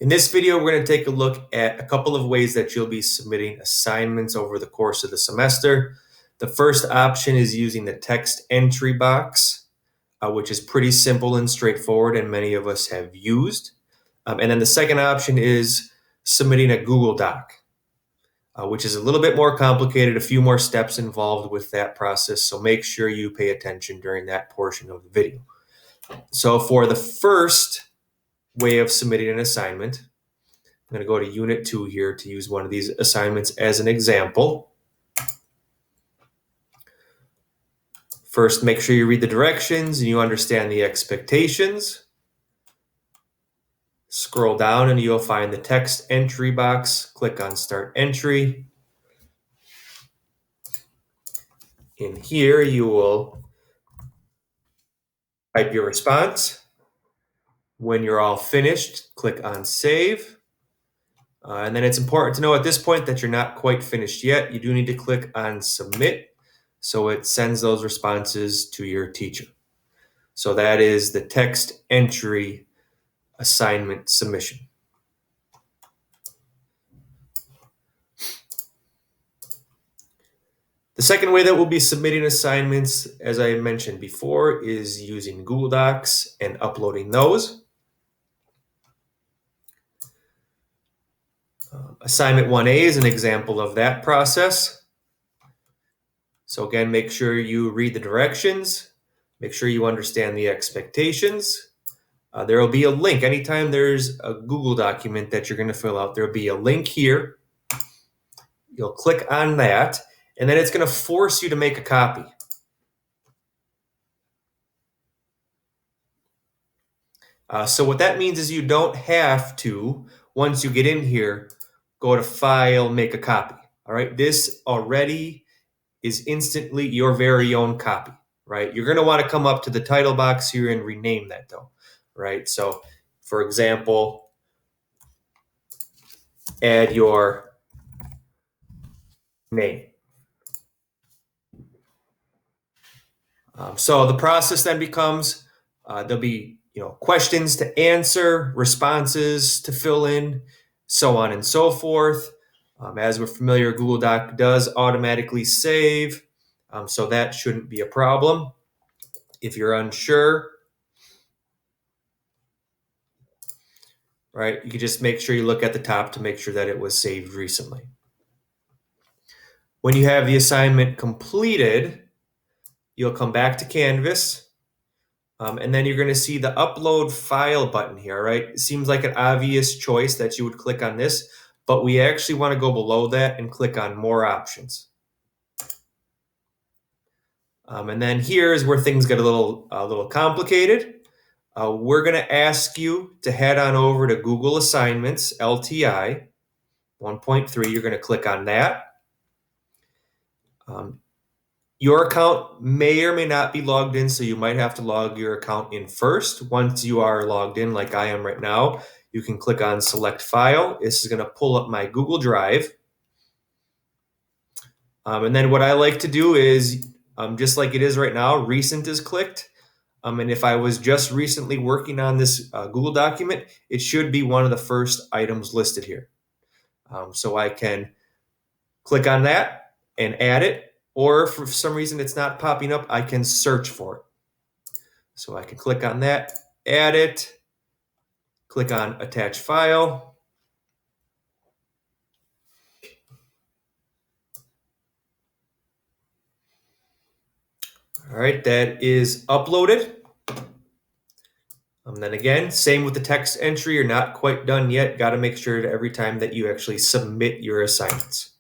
In this video, we're going to take a look at a couple of ways that you'll be submitting assignments over the course of the semester. The first option is using the text entry box, which is pretty simple and straightforward, and many of us have used. And then the second option is submitting a Google Doc, which is a little bit more complicated, a few more steps involved with that process, so make sure you pay attention during that portion of the video. So for the first way of submitting an assignment, I'm going to go to Unit 2 here to use one of these assignments as an example. First, make sure you read the directions and you understand the expectations. Scroll down and you'll find the text entry box. Click on Start Entry. In here, you will type your response. When you're all finished, click on Save. And then it's important to know at this point that you're not quite finished yet. You do need to click on Submit, so it sends those responses to your teacher. So that is the text entry assignment submission. The second way that we'll be submitting assignments, as I mentioned before, is using Google Docs and uploading those. Assignment 1A is an example of that process. So again, make sure you read the directions, make sure you understand the expectations. There will be a link. Anytime there's a Google document that you're going to fill out, there will be a link here. You'll click on that, and then it's going to force you to make a copy. So what that means is you don't have to, once you get in here, go to File, Make a Copy. All right, this already is instantly your very own copy, right? You're going to want to come up to the title box here and rename that though, right? So for example, add your name. So the process then becomes, there'll be questions to answer, responses to fill in, so on and so forth. As we're familiar, Google Doc does automatically save, so that shouldn't be a problem. If you're unsure, right, you can just make sure you look at the top to make sure that it was saved recently. When you have the assignment completed, you'll come back to Canvas, and then you're going to see the Upload File button here, right? It seems like an obvious choice that you would click on this, but we actually want to go below that and click on More Options. And then here's where things get a little complicated. We're going to ask you to head on over to Google Assignments, LTI 1.3. You're going to click on that. Your account may or may not be logged in, so you might have to log your account in first. Once you are logged in, like I am right now, you can click on Select File. This is going to pull up my Google Drive. And then what I like to do is, just like it is right now, Recent is clicked. And if I was just recently working on this Google document, it should be one of the first items listed here. So I can click on that and add it. Or if for some reason it's not popping up, I can search for it. So I can click on that, add it, click on Attach File. All right, that is uploaded. And then again, same with the text entry. You're not quite done yet. Got to make sure that every time that you actually submit your assignments.